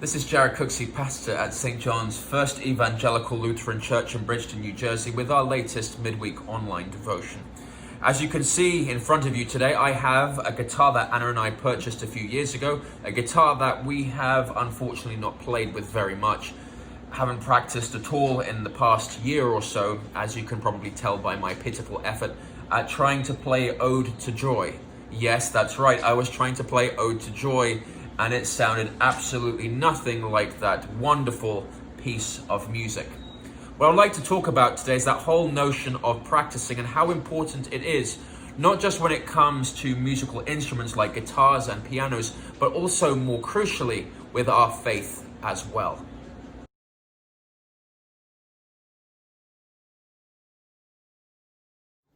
This is Jared Cooksey, pastor at St. John's First Evangelical Lutheran Church in Bridgeton, New Jersey, with our latest midweek online devotion. As you can see in front of you today, I have a guitar that Anna and I purchased a few years ago, a guitar that we have unfortunately not played with very much. Haven't practiced at all in the past year or so, as you can probably tell by my pitiful effort at trying to play Ode to Joy. Yes, that's right, I was trying to play Ode to Joy, and it sounded absolutely nothing like that wonderful piece of music. What I'd like to talk about today is that whole notion of practicing and how important it is, not just when it comes to musical instruments like guitars and pianos, but also more crucially with our faith as well.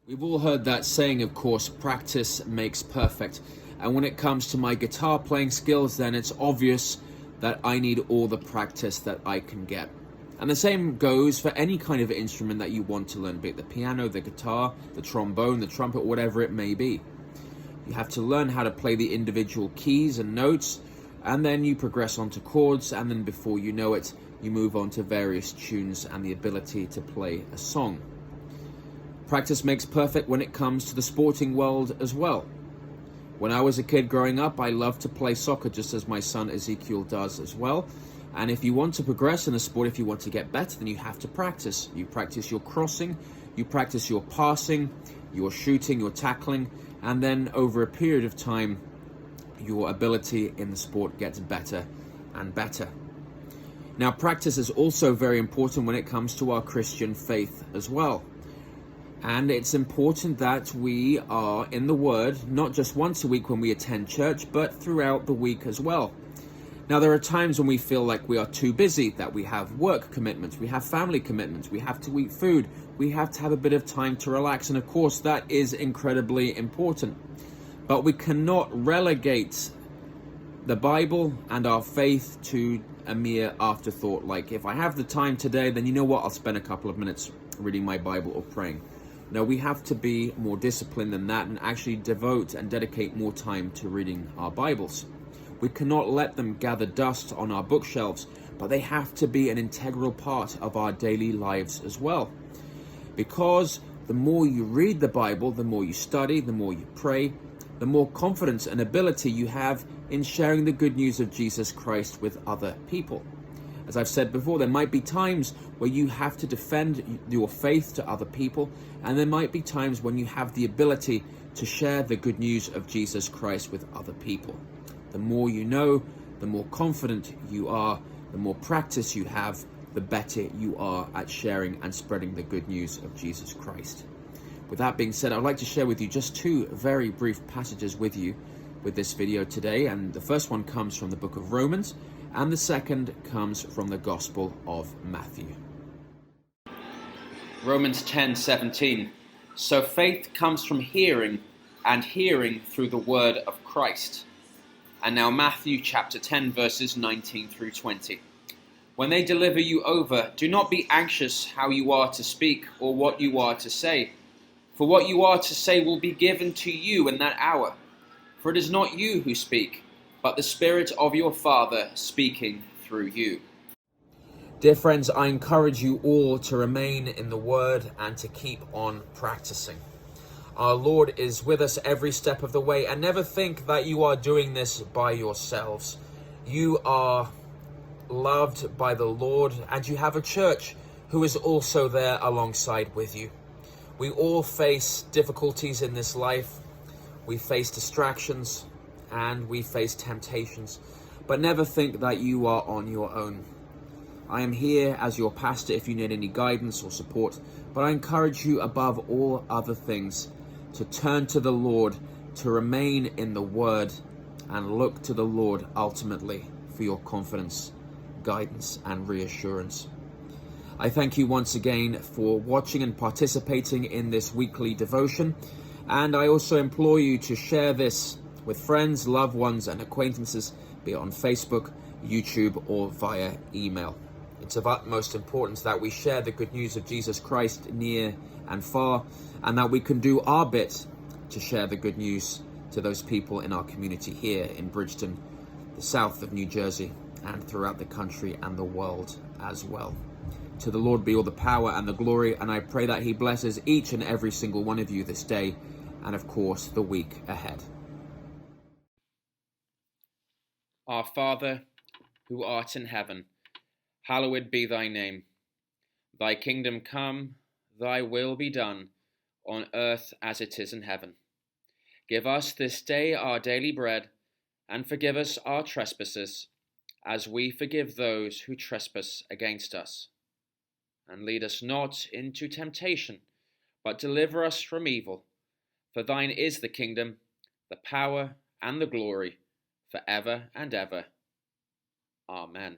We've all heard that saying, of course, practice makes perfect. And when it comes to my guitar playing skills, then it's obvious that I need all the practice that I can get. And the same goes for any kind of instrument that you want to learn, be it the piano, the guitar, the trombone, the trumpet, whatever it may be. You have to learn how to play the individual keys and notes, and then you progress onto chords, and then before you know it, you move on to various tunes and the ability to play a song. Practice makes perfect when it comes to the sporting world as well. When I was a kid growing up, I loved to play soccer just as my son Ezekiel does as well. And if you want to progress in a sport, if you want to get better, then you have to practice. You practice your crossing, you practice your passing, your shooting, your tackling, and then over a period of time, your ability in the sport gets better and better. Now, practice is also very important when it comes to our Christian faith as well. And it's important that we are in the Word, not just once a week when we attend church, but throughout the week as well. Now, there are times when we feel like we are too busy, that we have work commitments, we have family commitments, we have to eat food, we have to have a bit of time to relax. And of course, that is incredibly important. But we cannot relegate the Bible and our faith to a mere afterthought. Like, if I have the time today, then you know what? I'll spend a couple of minutes reading my Bible or praying. No, we have to be more disciplined than that and actually devote and dedicate more time to reading our Bibles. We cannot let them gather dust on our bookshelves, but they have to be an integral part of our daily lives as well. Because the more you read the Bible, the more you study, the more you pray, the more confidence and ability you have in sharing the good news of Jesus Christ with other people. As I've said before, there might be times where you have to defend your faith to other people, and there might be times when you have the ability to share the good news of Jesus Christ with other people. The more you know, the more confident you are, the more practice you have, the better you are at sharing and spreading the good news of Jesus Christ. With that being said, I'd like to share with you just two very brief passages with you with this video today, and the first one comes from the book of Romans, and the second comes from the Gospel of Matthew. Romans 10:17. So faith comes from hearing, and hearing through the word of Christ. And now Matthew chapter 10, verses 19 through 20. When they deliver you over, do not be anxious how you are to speak or what you are to say. For what you are to say will be given to you in that hour. For it is not you who speak, but the Spirit of your Father speaking through you. Dear friends, I encourage you all to remain in the Word and to keep on practicing. Our Lord is with us every step of the way, and never think that you are doing this by yourselves. You are loved by the Lord, and you have a church who is also there alongside with you. We all face difficulties in this life. We face distractions, and we face temptations, but never think that you are on your own. I am here as your pastor if you need any guidance or support, but I encourage you above all other things to turn to the Lord, to remain in the Word, and look to the Lord ultimately for your confidence, guidance, and reassurance. I thank you once again for watching and participating in this weekly devotion, and I also implore you to share this with friends, loved ones, and acquaintances, be it on Facebook, YouTube, or via email. It's of utmost importance that we share the good news of Jesus Christ near and far, and that we can do our bit to share the good news to those people in our community here in Bridgeton, the south of New Jersey, and throughout the country and the world as well. To the Lord be all the power and the glory, and I pray that he blesses each and every single one of you this day, and of course the week ahead. Our Father, who art in heaven, hallowed be thy name. Thy kingdom come, thy will be done, on earth as it is in heaven. Give us this day our daily bread, and forgive us our trespasses, as we forgive those who trespass against us. And lead us not into temptation, but deliver us from evil. For thine is the kingdom, the power, and the glory, for ever and ever. Amen.